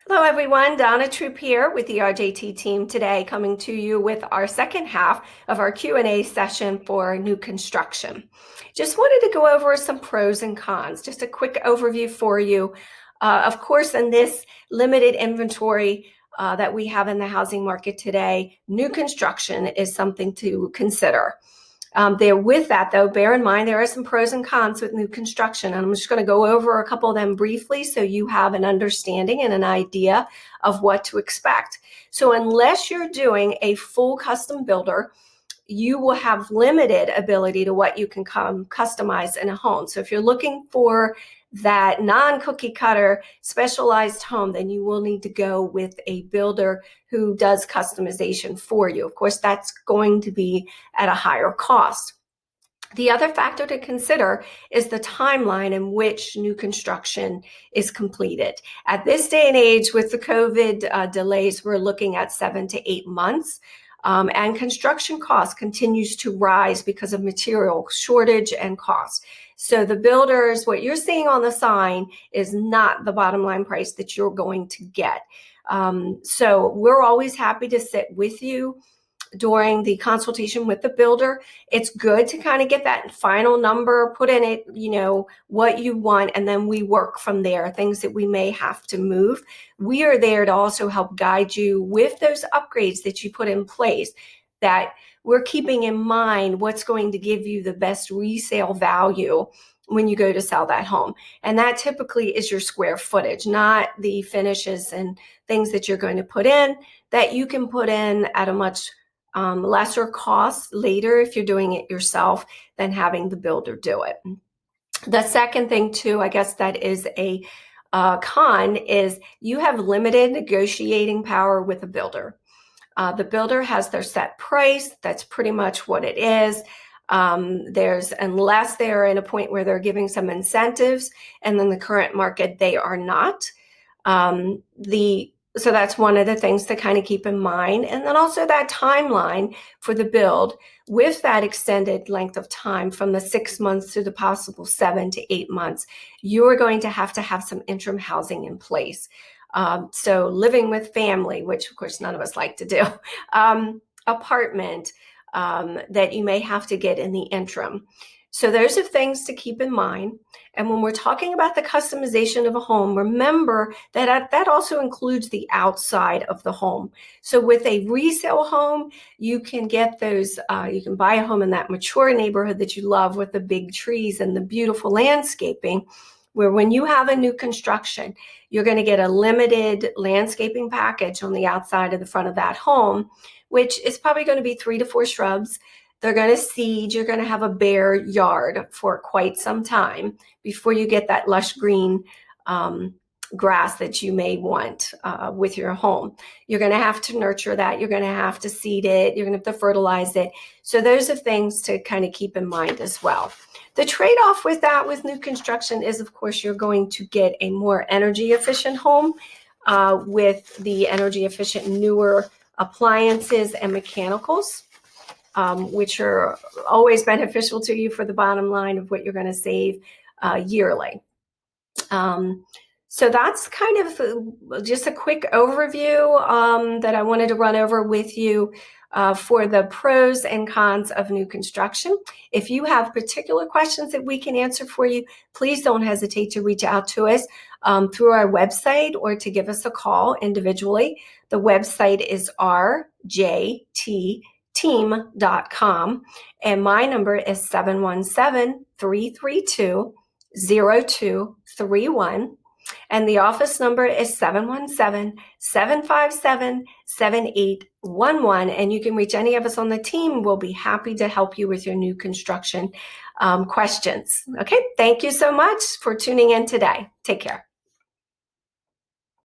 Hello everyone, Donna Troupe here with the RJT team today, coming to you with our second half of our Q&A session for new construction. Just wanted to go over some pros and cons, just a quick overview for you. Of course, in this limited inventory that we have in the housing market today, new construction is something to consider. With that, though, bear in mind there are some pros and cons with new construction, and I'm just going to go over a couple of them briefly so you have an understanding and an idea of what to expect. So unless you're doing a full custom builder, you will have limited ability to what you can customize in a home. So if you're looking for that non-cookie cutter specialized home, then you will need to go with a builder who does customization for you. Of course, that's going to be at a higher cost. The other factor to consider is the timeline in which new construction is completed. At this day and age, with the COVID delays, we're looking at 7 to 8 months. And construction cost continues to rise because of material shortage and cost. So the builders, what you're seeing on the sign is not the bottom line price that you're going to get. So we're always happy to sit with you during the consultation with the builder. It's good to kind of get that final number, put in it, what you want, and then we work from there, things that we may have to move. We are there to also help guide you with those upgrades that you put in place, that we're keeping in mind what's going to give you the best resale value when you go to sell that home. And that typically is your square footage, not the finishes and things that you're going to put in that you can put in at a much lesser cost later if you're doing it yourself than having the builder do it. The second thing too, I guess that is a con, is you have limited negotiating power with a builder. The builder has their set price. That's pretty much what it is. Unless they're in a point where they're giving some incentives, and in the current market they are not. So that's one of the things to kind of keep in mind. And then also that timeline for the build, with that extended length of time from the 6 months to the possible 7 to 8 months, you're going to have some interim housing in place. So living with family, which of course none of us like to do, apartment that you may have to get in the interim. So those are things to keep in mind. And when we're talking about the customization of a home, remember that that also includes the outside of the home. So with a resale home, you can get those, you can buy a home in that mature neighborhood that you love with the big trees and the beautiful landscaping, where when you have a new construction, you're going to get a limited landscaping package on the outside of the front of that home, which is probably going to be 3 to 4 shrubs. They're going to seed. You're going to have a bare yard for quite some time before you get that lush green grass that you may want with your home. You're going to have to nurture that. You're going to have to seed it. You're going to have to fertilize it. So those are things to kind of keep in mind as well. The trade-off with that, with new construction, is of course you're going to get a more energy efficient home with the energy efficient newer appliances and mechanicals, which are always beneficial to you for the bottom line of what you're going to save yearly. So that's kind of just a quick overview that I wanted to run over with you for the pros and cons of new construction. If you have particular questions that we can answer for you, please don't hesitate to reach out to us through our website or to give us a call individually. The website is rjtteam.com, and my number is 717-332-0231. And the office number is 717-757-7811. And you can reach any of us on the team. We'll be happy to help you with your new construction questions. Okay, thank you so much for tuning in today. Take care.